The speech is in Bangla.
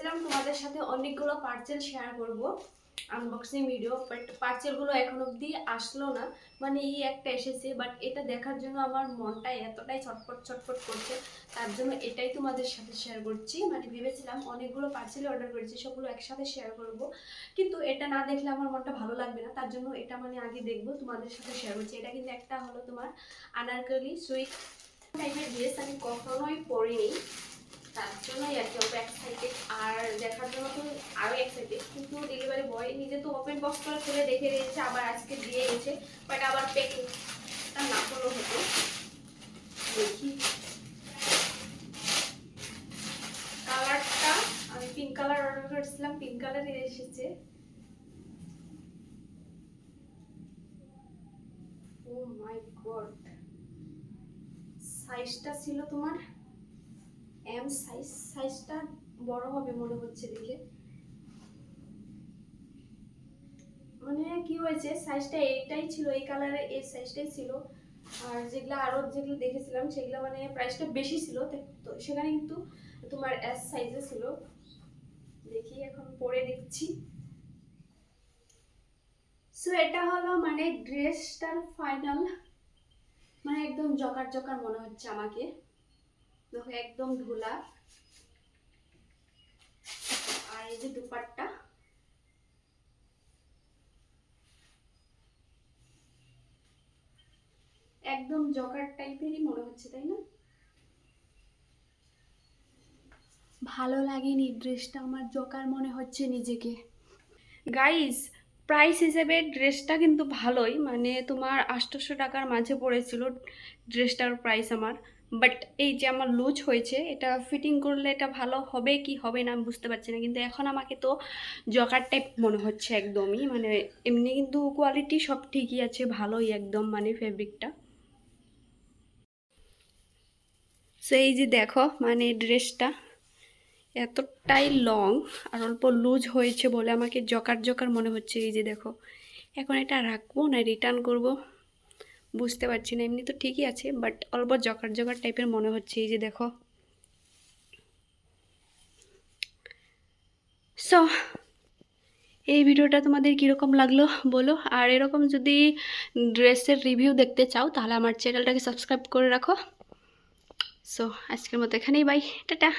ভেবেছিলাম তোমাদের সাথে অনেকগুলো পার্সেল শেয়ার করব, আনবক্সিং ভিডিও, বাট পার্সেলগুলো এখন অবধি আসলো না। মানে এই একটা এসেছে, বাট এটা দেখার জন্য আমার মনটা এতটাই ছটফট ছটফট করছে, তার জন্য এটাই তোমাদের সাথে শেয়ার করছি। মানে ভেবেছিলাম অনেকগুলো পার্সেল অর্ডার করেছি, সবগুলো একসাথে শেয়ার করব, কিন্তু এটা না দেখলে আমার মনটা ভালো লাগবে না, তার জন্য এটা মানে আগে দেখবো, তোমাদের সাথে শেয়ার করছি। এটা কিন্তু একটা হলো তোমার আনারকলি সুইট টাইপের ড্রেস, আমি কখনোই পরিনি, তার জন্যই আর কি অল্প এক্সাইটেড, আর দেখার জন্য তো আরও এক্সাইটেড। কিন্তু ডেলিভারি বয় নিজে তো ওপেন বক্স করে খুলে দেখে দিয়েছে, আবার আজকে দিয়ে গেছে, বাট আবার প্যাকিংটা না করলেও হতো। দেখি কালারটা, আমি পিঙ্ক কালার অর্ডার করেছিলাম, পিঙ্ক কালারই এসেছে। ও মাই গড, সাইজটা ছিল তোমার এম সাইজ, সাইজটা বড় হবে মনে হচ্ছে দেখে। মানে কি হয়েছে, সাইজটা এইটাই ছিল, এই কালারের এই সাইজটাই ছিল, আর যেগুলো আরো যেগুলো দেখেছিলাম সেগুলো মানে প্রাইসটা বেশি ছিল, তো সেখানে কিন্তু তোমার এস সাইজে ছিল। দেখি এখন পরে দেখছি। সো এটা হলো মানে ড্রেসটার ফাইনাল, মানে একদম জকার জকার মনে হচ্ছে আমাকে, দেখো একদম ধুলা। আর এই যে দুপাট্টা, একদম জকার টাইপেরই মনে হচ্ছে, তাই না? ভালো লাগেনি ড্রেসটা, আমার জকার মনে হচ্ছে নিজেকে। গাইস, প্রাইস হিসেবে ড্রেসটা কিন্তু ভালোই, মানে তোমার 800 টাকার মাঝে পড়েছিল ড্রেসটার প্রাইস আমার। বাট এই যে আমার লুজ হয়েছে, এটা ফিটিং করলে এটা ভালো হবে কি হবে না আমি বুঝতে পারছি না, কিন্তু এখন আমাকে তো জকার টাইপ মনে হচ্ছে একদমই। মানে এমনি কিন্তু কোয়ালিটি সব ঠিকই আছে, ভালোই একদম, মানে ফেব্রিকটা। সো এই যে দেখো, মানে ড্রেসটা এতটাই লং আর অল্প লুজ হয়েছে বলে আমাকে জকার জকার মনে হচ্ছে। এই যে দেখো, এখন এটা রাখবো না রিটার্ন করব বুঝতে পারছি না, এমনি তো ঠিকই আছে, বাট অল্প জকার জকার টাইপের মনে হচ্ছে। এই যে দেখো। সো এই ভিডিওটা তোমাদের কীরকম লাগলো বলো, আর এরকম যদি ড্রেসের রিভিউ দেখতে চাও তাহলে আমার চ্যানেলটাকে সাবস্ক্রাইব করে রাখো। সো আজকের মতো এখানেই, বাই, টাটা।